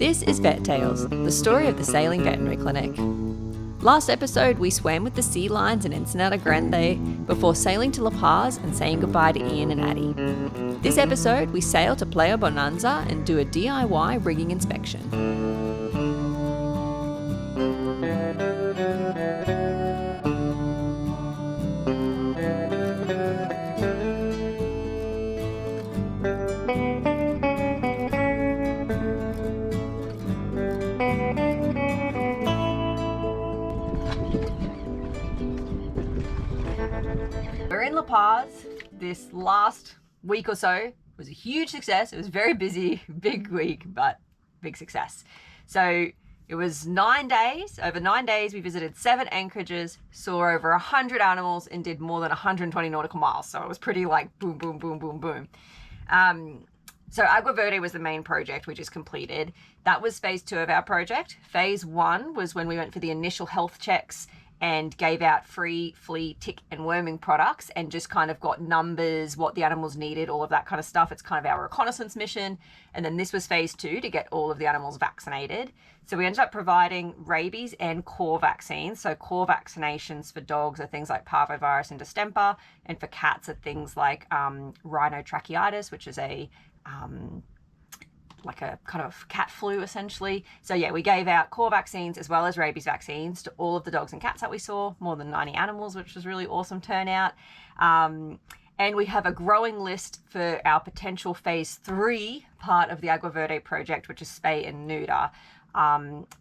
This is Vet Tales, the story of the sailing veterinary clinic. Last episode, we swam with the sea lions in Ensenada Grande before sailing to La Paz and saying goodbye to Ian and Addie. This episode, we sail to Playa Bonanza and do a DIY rigging inspection. We're in La Paz. This last week or so was a huge success. It was very busy, big week, but big success. So it was 9 days. Over 9 days, we visited 7 anchorages, saw over 100 animals, and did more than 120 nautical miles. So it was pretty like boom, boom, boom, boom, boom. So Agua Verde was the main project, which is completed. That was phase 2 of our project. Phase 1 was when we went for the initial health checks and gave out free flea, tick and worming products and just kind of got numbers, what the animals needed, all of that kind of stuff. It's kind of our reconnaissance mission. And then this was phase 2 to get all of the animals vaccinated. So we ended up providing rabies and core vaccines. So core vaccinations for dogs are things like parvovirus and distemper, and for cats are things like rhinotracheitis, which is like a kind of cat flu essentially. So yeah, we gave out core vaccines as well as rabies vaccines to all of the dogs and cats that we saw, more than 90 animals, which was really awesome turnout. And we have a growing list for our potential phase 3 part of the Agua Verde project, which is spay and neuter.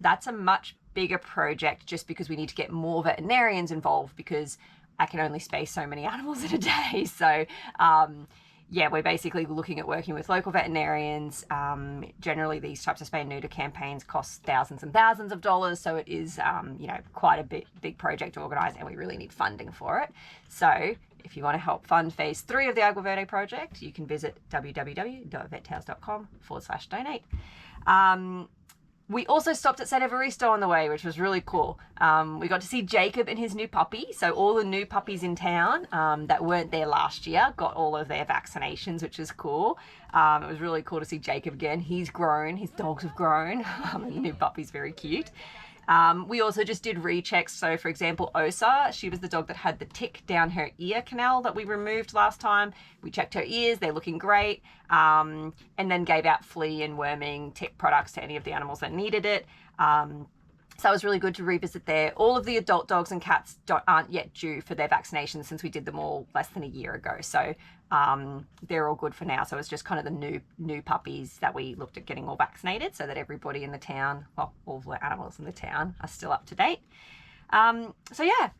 That's a much bigger project just because we need to get more veterinarians involved because I can only spay so many animals in a day. So yeah, we're basically looking at working with local veterinarians. Generally, these types of spay and neuter campaigns cost thousands and thousands of dollars. So it is, quite a big project to organise, and we really need funding for it. So if you want to help fund phase 3 of the Agua Verde project, you can visit www.vettales.com/donate. We also stopped at San Evaristo on the way, which was really cool. We got to see Jacob and his new puppy. So all the new puppies in town that weren't there last year got all of their vaccinations, which is cool. It was really cool to see Jacob again. He's grown, his dogs have grown, and the new puppy's very cute. We also just did rechecks. So for example, Osa, she was the dog that had the tick down her ear canal that we removed last time. We checked her ears, they're looking great. And then gave out flea and worming tick products to any of the animals that needed it. So that was really good to revisit there. All of the adult dogs and cats aren't yet due for their vaccinations since we did them all less than a year ago. So they're all good for now. So it's just kind of the new puppies that we looked at getting all vaccinated so that everybody in the town, well, all the animals in the town are still up to date. So yeah,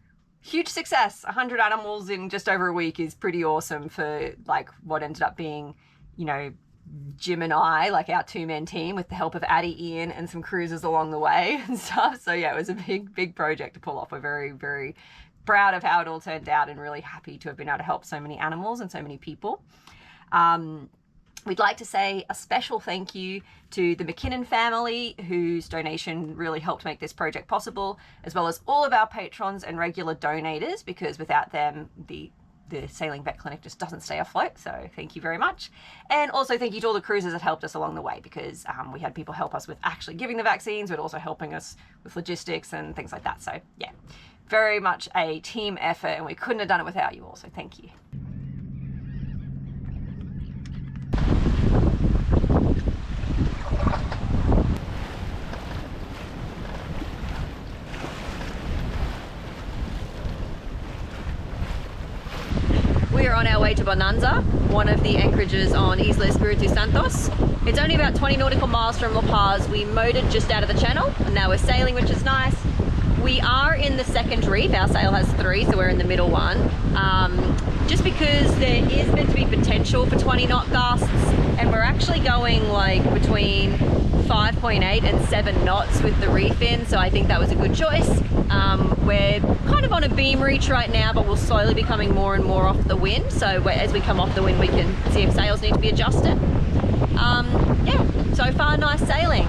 huge success. 100 animals in just over a week is pretty awesome for like what ended up being, Jim and I, like our 2-man team with the help of Addie, Ian, and some cruisers along the way and stuff. So yeah, it was a big project to pull off. We're very, very proud of how it all turned out and really happy to have been able to help so many animals and so many people. We'd like to say a special thank you to the McKinnon family, whose donation really helped make this project possible, as well as all of our patrons and regular donators, because without them, the Sailing Vet Clinic just doesn't stay afloat. So thank you very much. And also thank you to all the cruisers that helped us along the way, because we had people help us with actually giving the vaccines, but also helping us with logistics and things like that. So yeah, very much a team effort, and we couldn't have done it without you all. So thank you. We are on our way to Bonanza, one of the anchorages on Isla Espiritu Santos. It's only about 20 nautical miles from La Paz. We motored just out of the channel and now we're sailing, which is nice. We are in the second reef. Our sail has 3, so we're in the middle one. Just because there is meant to be potential for 20 knot gusts, and we're actually going like between 5.8 and 7 knots with the reef in, so I think that was a good choice. We're kind of on a beam reach right now, but we'll slowly be coming more and more off the wind, so as we come off the wind we can see if sails need to be adjusted. Yeah, so far nice sailing.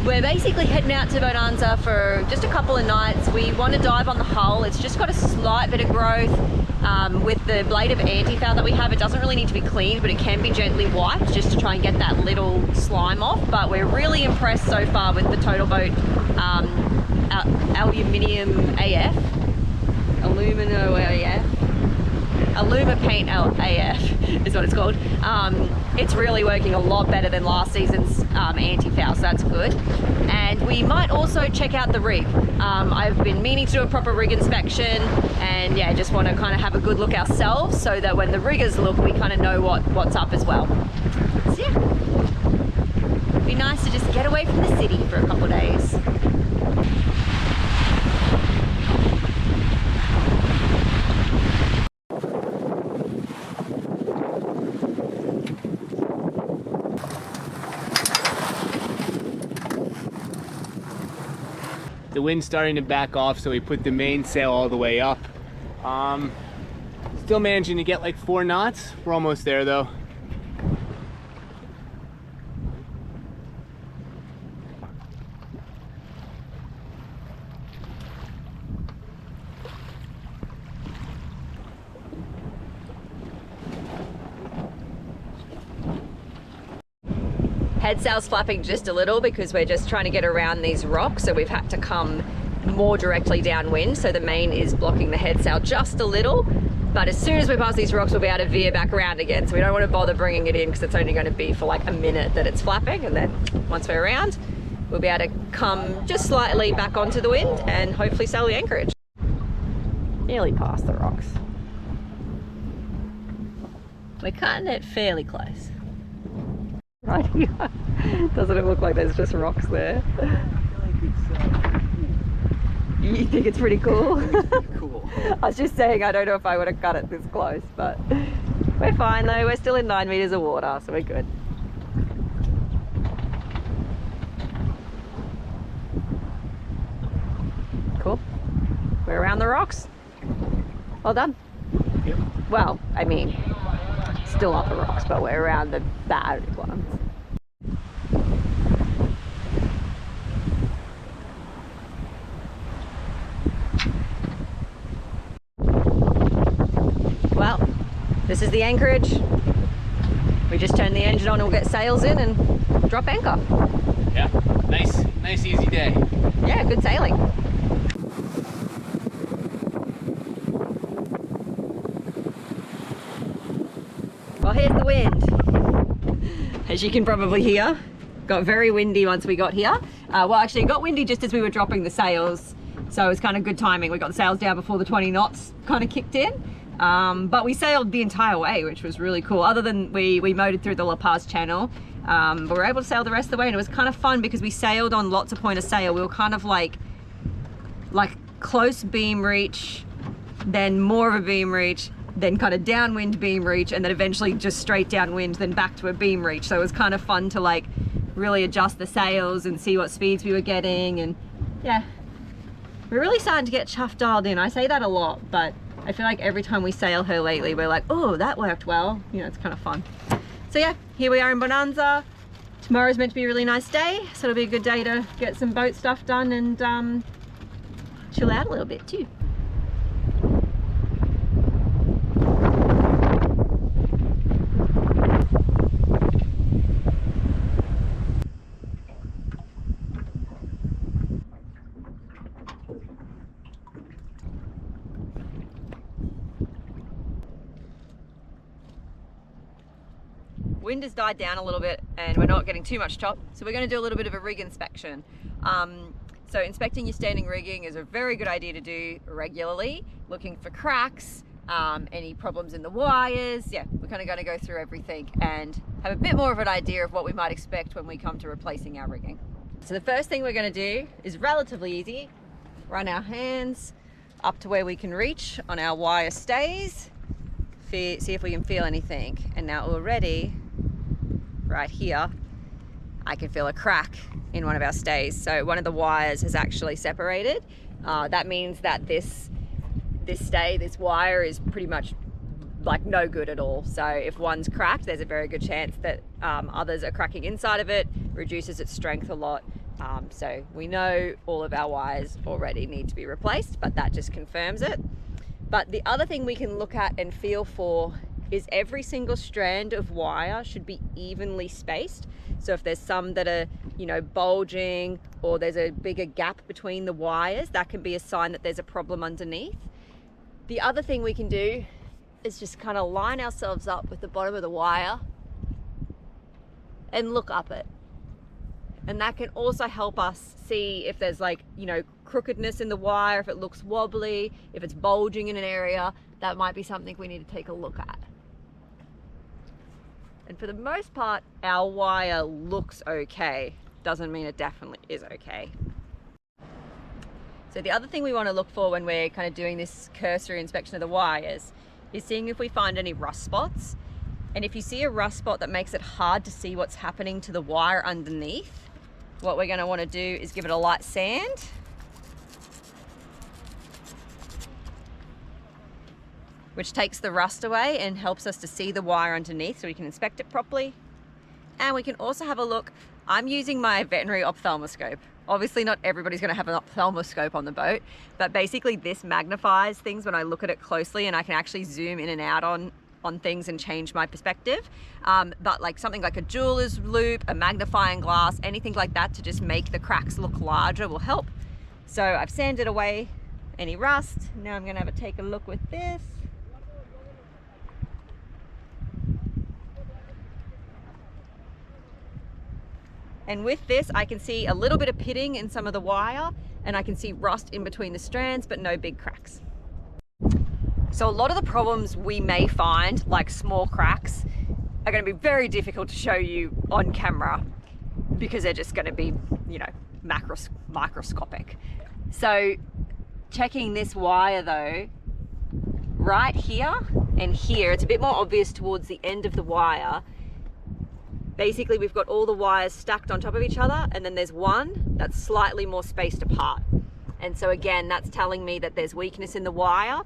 We're basically heading out to Bonanza for just a couple of nights. We want to dive on the hull. It's just got a slight bit of growth. With the blade of anti-foul that we have, it doesn't really need to be cleaned, but it can be gently wiped just to try and get that little slime off. But we're really impressed so far with the Total Boat aluminium AF. Aluma Paint AF is what it's called. It's really working a lot better than last season's anti-foul, so that's good. And we might also check out the rig. I've been meaning to do a proper rig inspection, and yeah, just want to kind of have a good look ourselves so that when the riggers look, we kind of know what's up as well. So yeah, it'd be nice to just get away from the city for a couple of days. The wind's starting to back off, so we put the mainsail all the way up. Still managing to get like 4 knots. We're almost there though. Head sail's flapping just a little because we're just trying to get around these rocks, so we've had to come more directly downwind, so the main is blocking the head sail just a little. But as soon as we pass these rocks, we'll be able to veer back around again, so we don't want to bother bringing it in because it's only going to be for like a minute that it's flapping, and then once we're around, we'll be able to come just slightly back onto the wind and hopefully sail the anchorage. Nearly past the rocks. We're cutting it fairly close. Right here. Doesn't it look like there's just rocks there? I feel like You think it's pretty cool? it's pretty cool. I was just saying I don't know if I would have cut it this close, but we're fine though. We're still in 9 meters of water, so we're good. Cool. We're around the rocks. Well done. Yep. Well, I mean, still up the rocks, but we're around the bad ones. Well, this is the anchorage. We just turn the engine on and we'll get sails in and drop anchor. Yeah, nice easy day. Yeah, good sailing. Well, here's the wind. As you can probably hear, got very windy once we got here. Well, actually it got windy just as we were dropping the sails, so it was kind of good timing. We got the sails down before the 20 knots kind of kicked in. But we sailed the entire way, which was really cool. Other than we motored through the La Paz channel, but we were able to sail the rest of the way, and it was kind of fun because we sailed on lots of point of sail. We were kind of like close beam reach, then more of a beam reach, then kind of downwind beam reach, and then eventually just straight downwind, then back to a beam reach. So it was kind of fun to like really adjust the sails and see what speeds we were getting. And yeah, we're really starting to get Chuffed dialed in. I say that a lot, but I feel like every time we sail her lately, we're like, oh, that worked well. You know, it's kind of fun. So yeah, here we are in Bonanza. Tomorrow's meant to be a really nice day, so it'll be a good day to get some boat stuff done and chill out a little bit too. Wind has died down a little bit and we're not getting too much chop, so we're going to do a little bit of a rig inspection. So inspecting your standing rigging is a very good idea to do regularly, looking for cracks, any problems in the wires. Yeah, we're kind of going to go through everything and have a bit more of an idea of what we might expect when we come to replacing our rigging. So the first thing we're going to do is relatively easy. Run our hands up to where we can reach on our wire stays, see if we can feel anything. And now already, right here, I can feel a crack in one of our stays. So one of the wires has actually separated. That means that this stay, this wire, is pretty much like no good at all. So if one's cracked, there's a very good chance that others are cracking inside of it, reduces its strength a lot. So we know all of our wires already need to be replaced, but that just confirms it. But the other thing we can look at and feel for is every single strand of wire should be evenly spaced. So if there's some that are, you know, bulging, or there's a bigger gap between the wires, that can be a sign that there's a problem underneath. The other thing we can do is just kind of line ourselves up with the bottom of the wire and look up it. And that can also help us see if there's, like, you know, crookedness in the wire, if it looks wobbly, if it's bulging in an area. That might be something we need to take a look at. And for the most part, our wire looks okay. Doesn't mean it definitely is okay. So the other thing we want to look for when we're kind of doing this cursory inspection of the wires is seeing if we find any rust spots. And if you see a rust spot that makes it hard to see what's happening to the wire underneath, what we're going to want to do is give it a light sand. Which takes the rust away and helps us to see the wire underneath so we can inspect it properly. And we can also have a look. I'm using my veterinary ophthalmoscope. Obviously not everybody's going to have an ophthalmoscope on the boat, but basically this magnifies things when I look at it closely, and I can actually zoom in and out on things and change my perspective. But like something like a jeweler's loupe, a magnifying glass, anything like that to just make the cracks look larger will help. So I've sanded away any rust. Now I'm going to have a take a look with this. And with this, I can see a little bit of pitting in some of the wire, and I can see rust in between the strands, but no big cracks. So a lot of the problems we may find, like small cracks, are going to be very difficult to show you on camera because they're just going to be, you know, microscopic. So checking this wire though, right here and here, it's a bit more obvious towards the end of the wire. Basically, we've got all the wires stacked on top of each other, and then there's one that's slightly more spaced apart. And so again, that's telling me that there's weakness in the wire.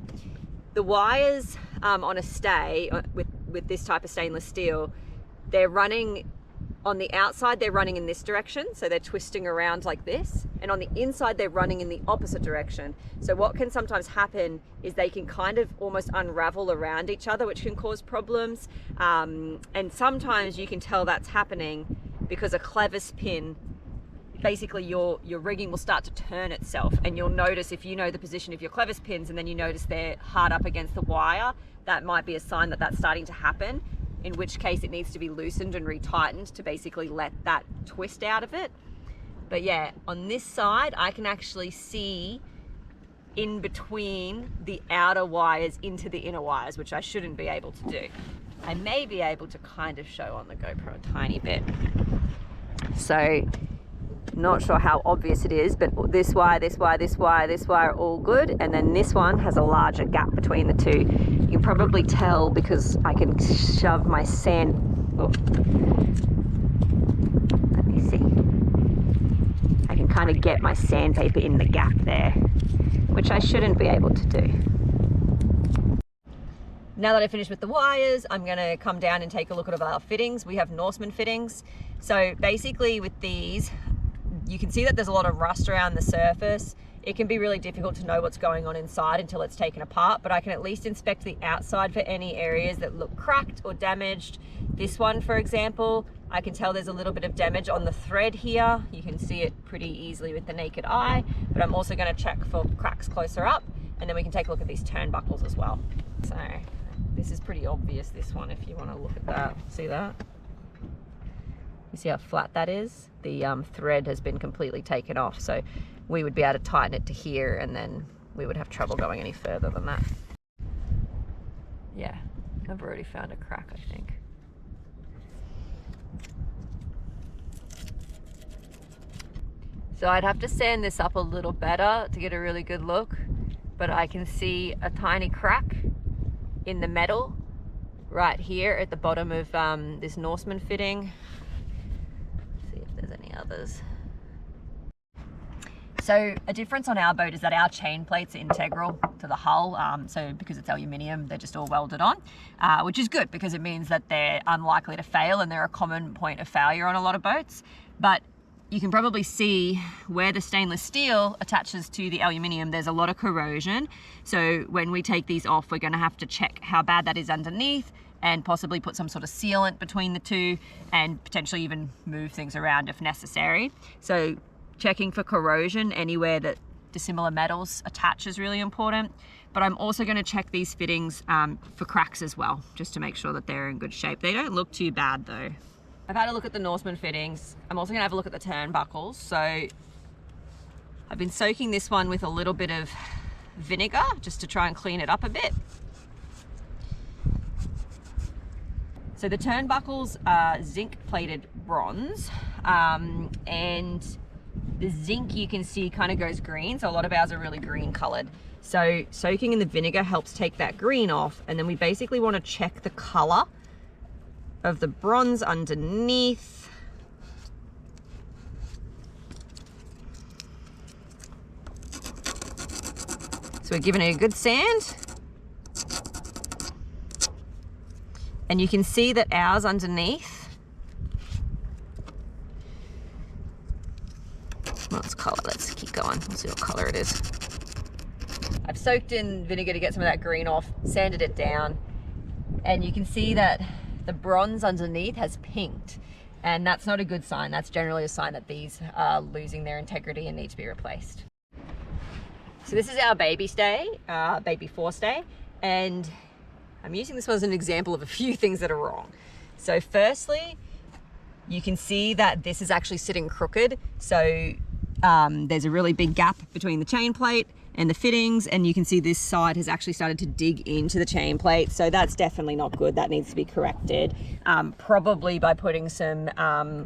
The wires on a stay with this type of stainless steel, they're running on the outside, they're running in this direction, so they're twisting around like this, and on the inside they're running in the opposite direction. So what can sometimes happen is they can kind of almost unravel around each other, which can cause problems. And sometimes you can tell that's happening because a clevis pin, basically your rigging will start to turn itself, and you'll notice, if you know the position of your clevis pins and then you notice they're hard up against the wire, that might be a sign that that's starting to happen, in which case it needs to be loosened and retightened to basically let that twist out of it. But yeah, on this side, I can actually see in between the outer wires into the inner wires, which I shouldn't be able to do. I may be able to kind of show on the GoPro a tiny bit. So, not sure how obvious it is, but this wire, this wire, this wire, this wire are all good, and then this one has a larger gap between the two. You can probably tell because I can shove my sand. Oh. Let me see. I can kind of get my sandpaper in the gap there, which I shouldn't be able to do. Now that I finished with the wires, I'm going to come down and take a look at our fittings. We have Norseman fittings. So basically with these, you can see that there's a lot of rust around the surface. It can be really difficult to know what's going on inside until it's taken apart, but I can at least inspect the outside for any areas that look cracked or damaged. This one, for example, I can tell there's a little bit of damage on the thread here. You can see it pretty easily with the naked eye, but I'm also going to check for cracks closer up, and then we can take a look at these turnbuckles as well. So this is pretty obvious, this one, if you want to look at that. See that? You see how flat that is? The thread has been completely taken off, so we would be able to tighten it to here, and then we would have trouble going any further than that. Yeah, I've already found a crack, I think. So I'd have to sand this up a little better to get a really good look, but I can see a tiny crack in the metal right here at the bottom of this Norseman fitting. Let's see if there's any others. So a difference on our boat is that our chain plates are integral to the hull. So because it's aluminium, they're just all welded on, which is good because it means that they're unlikely to fail, and they're a common point of failure on a lot of boats. But you can probably see where the stainless steel attaches to the aluminium, there's a lot of corrosion. So when we take these off, we're gonna have to check how bad that is underneath and possibly put some sort of sealant between the two and potentially even move things around if necessary. So checking for corrosion anywhere that dissimilar metals attach is really important. But I'm also gonna check these fittings for cracks as well, just to make sure that they're in good shape. They don't look too bad though. I've had a look at the Norseman fittings. I'm also gonna have a look at the turnbuckles. So I've been soaking this one with a little bit of vinegar just to try and clean it up a bit. So the turnbuckles are zinc plated bronze, and the zinc you can see kind of goes green. So a lot of ours are really green colored. So soaking in the vinegar helps take that green off. And then we basically want to check the color of the bronze underneath. So we're giving it a good sand. And you can see that ours underneath, well, it's color. Let's keep going. We'll see what color it is. I've soaked in vinegar to get some of that green off, sanded it down, and you can see that the bronze underneath has pinked, and that's not a good sign. That's generally a sign that these are losing their integrity and need to be replaced. So this is our baby forestay, and I'm using this one as an example of a few things that are wrong. So firstly, you can see that this is actually sitting crooked. So there's a really big gap between the chain plate and the fittings, and you can see this side has actually started to dig into the chain plate. So that's definitely not good. That needs to be corrected, probably by putting some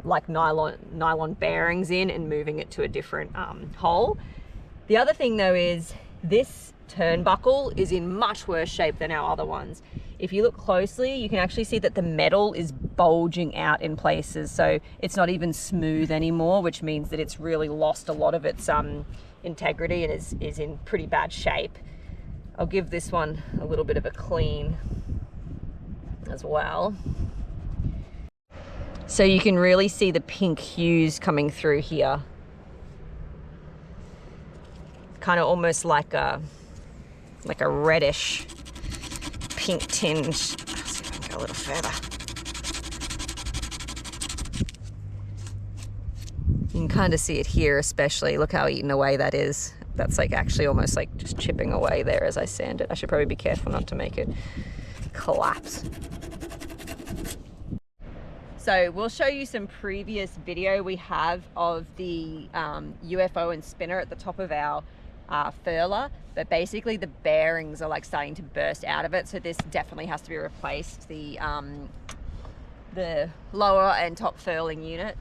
like nylon bearings in and moving it to a different hole. The other thing though is this turnbuckle is in much worse shape than our other ones. If you look closely, you can actually see that the metal is bulging out in places. So it's not even smooth anymore, which means that it's really lost a lot of its integrity and is in pretty bad shape. I'll give this one a little bit of a clean as well. So you can really see the pink hues coming through here. Kind of almost like a reddish pink tinge. Let's see if I can go a little further. You can kind of see it here especially. Look how eaten away that is. That's like actually almost like just chipping away there as I sand it. I should probably be careful not to make it collapse. So we'll show you some previous video we have of the UFO and spinner at the top of our furler, but basically the bearings are like starting to burst out of it, so this definitely has to be replaced, the lower and top furling unit.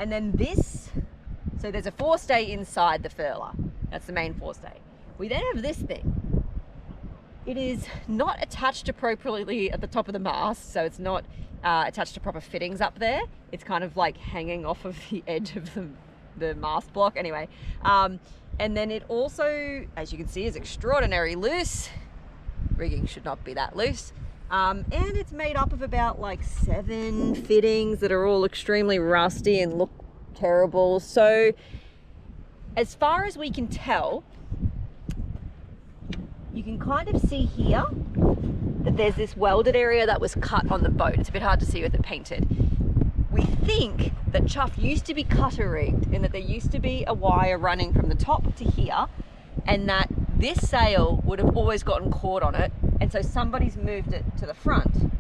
And then this, so there's a forestay inside the furler, that's the main forestay. We then have this thing. It is not attached appropriately at the top of the mast, so it's not attached to proper fittings up there. It's kind of like hanging off of the edge of the mast block anyway. And then it also, as you can see, is extraordinarily loose. Rigging should not be that loose. And it's made up of about like 7 fittings that are all extremely rusty and look terrible. So as far as we can tell, you can kind of see here that there's this welded area that was cut on the boat. It's a bit hard to see with it painted. We think that Chuffed used to be cutter rigged, and that there used to be a wire running from the top to here, and that this sail would have always gotten caught on it, and so somebody's moved it to the front.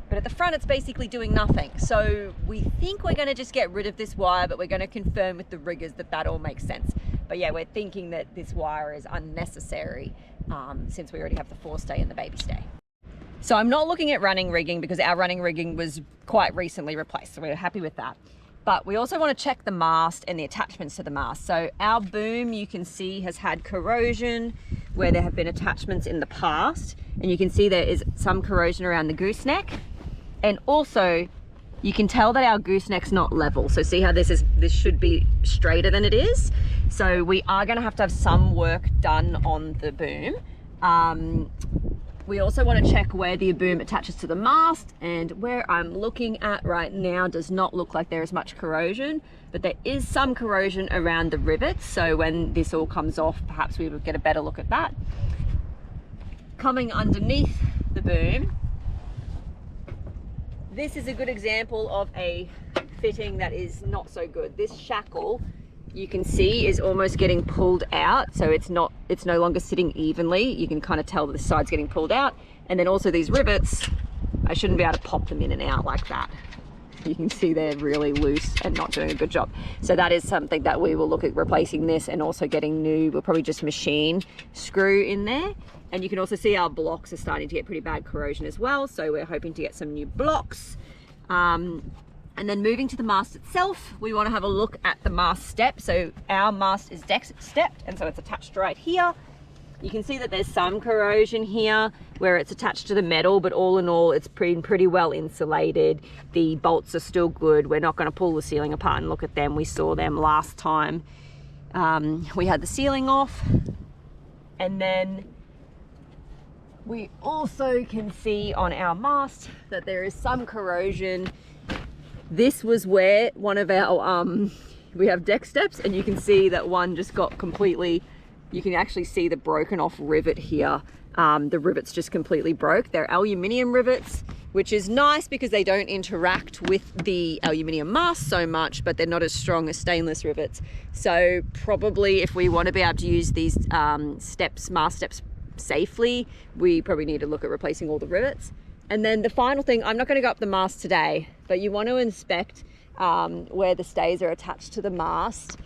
But at the front it's basically doing nothing. So we think we're going to just get rid of this wire, but we're going to confirm with the riggers that that all makes sense. But yeah, we're thinking that this wire is unnecessary since we already have the forestay and the baby stay. So I'm not looking at running rigging because our running rigging was quite recently replaced, so we're happy with that. But we also want to check the mast and the attachments to the mast. So our boom, you can see, has had corrosion where there have been attachments in the past, and you can see there is some corrosion around the gooseneck. And also you can tell that our gooseneck's not level. So see how this should be straighter than it is. So we are going to have some work done on the boom. We also want to check where the boom attaches to the mast, and where I'm looking at right now does not look like there is much corrosion, but there is some corrosion around the rivets. So when this all comes off, perhaps we would get a better look at that. Coming underneath the boom, this is a good example of a fitting that is not so good. This shackle, you can see, is almost getting pulled out, so it's no longer sitting evenly. You can kind of tell that the side's getting pulled out. And then also these rivets, I shouldn't be able to pop them in and out like that. You can see they're really loose and not doing a good job. So that is something that we will look at replacing this, and also getting new, we'll probably just machine screw in there. And you can also see our blocks are starting to get pretty bad corrosion as well, so we're hoping to get some new blocks. And then moving to the mast itself, we want to have a look at the mast step. So our mast is deck stepped, and so it's attached right here. You can see that there's some corrosion here where it's attached to the metal, but all in all, it's pretty well insulated. The bolts are still good. We're not going to pull the ceiling apart and look at them. We saw them last time we had the ceiling off. And then we also can see on our mast that there is some corrosion. This was where one of our, we have deck steps, and you can see that one just got completely, you can actually see the broken off rivet here. The rivets just completely broke. They're aluminium rivets, which is nice because they don't interact with the aluminium mast so much, but they're not as strong as stainless rivets. So probably if we want to be able to use these mast steps safely, we probably need to look at replacing all the rivets. And then the final thing, I'm not going to go up the mast today, but you want to inspect where the stays are attached to the mast.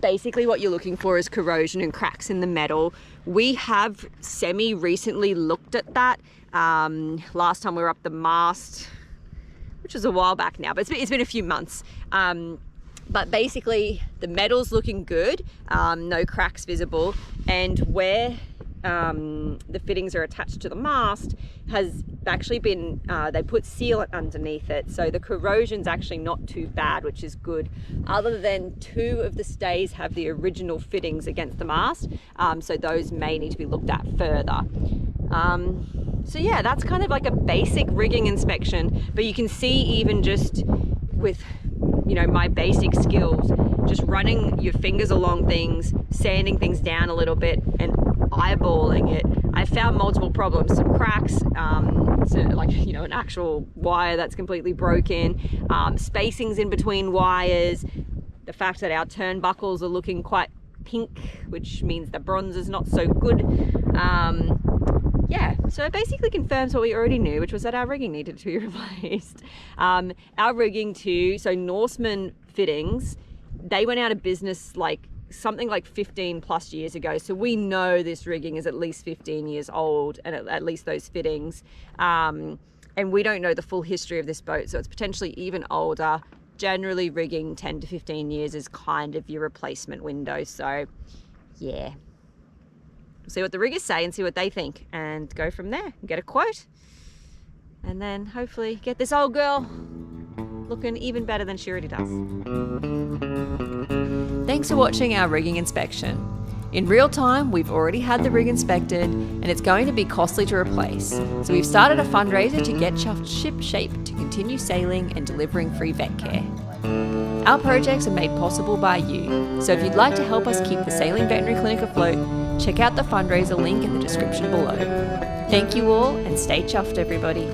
Basically what you're looking for is corrosion and cracks in the metal. We have recently looked at that. Last time we were up the mast, which was a while back now, but it's been a few months. But basically the metal's looking good, no cracks visible, and where the fittings are attached to the mast has actually been, they put sealant underneath it, so the corrosion's actually not too bad, which is good, other than 2 of the stays have the original fittings against the mast, so those may need to be looked at further. So yeah, that's kind of like a basic rigging inspection, but you can see even just with, you know, my basic skills, just running your fingers along things, sanding things down a little bit and eyeballing it, I found multiple problems, some cracks, so like, you know, an actual wire that's completely broken, spacings in between wires, the fact that our turnbuckles are looking quite pink, which means the bronze is not so good. Yeah, so it basically confirms what we already knew, which was that our rigging needed to be replaced. Our rigging too, so Norseman Fittings, they went out of business like something like 15 plus years ago, so we know this rigging is at least 15 years old, and at least those fittings, and we don't know the full history of this boat, so it's potentially even older. Generally rigging 10 to 15 years is kind of your replacement window, so yeah, we'll see what the riggers say and see what they think, and go from there and get a quote, and then hopefully get this old girl looking even better than she already does. Thanks for watching our rigging inspection. In real time, we've already had the rig inspected, and it's going to be costly to replace. So we've started a fundraiser to get Chuffed ship shape to continue sailing and delivering free vet care. Our projects are made possible by you, so if you'd like to help us keep the Sailing Veterinary Clinic afloat, check out the fundraiser link in the description below. Thank you all, and stay chuffed, everybody.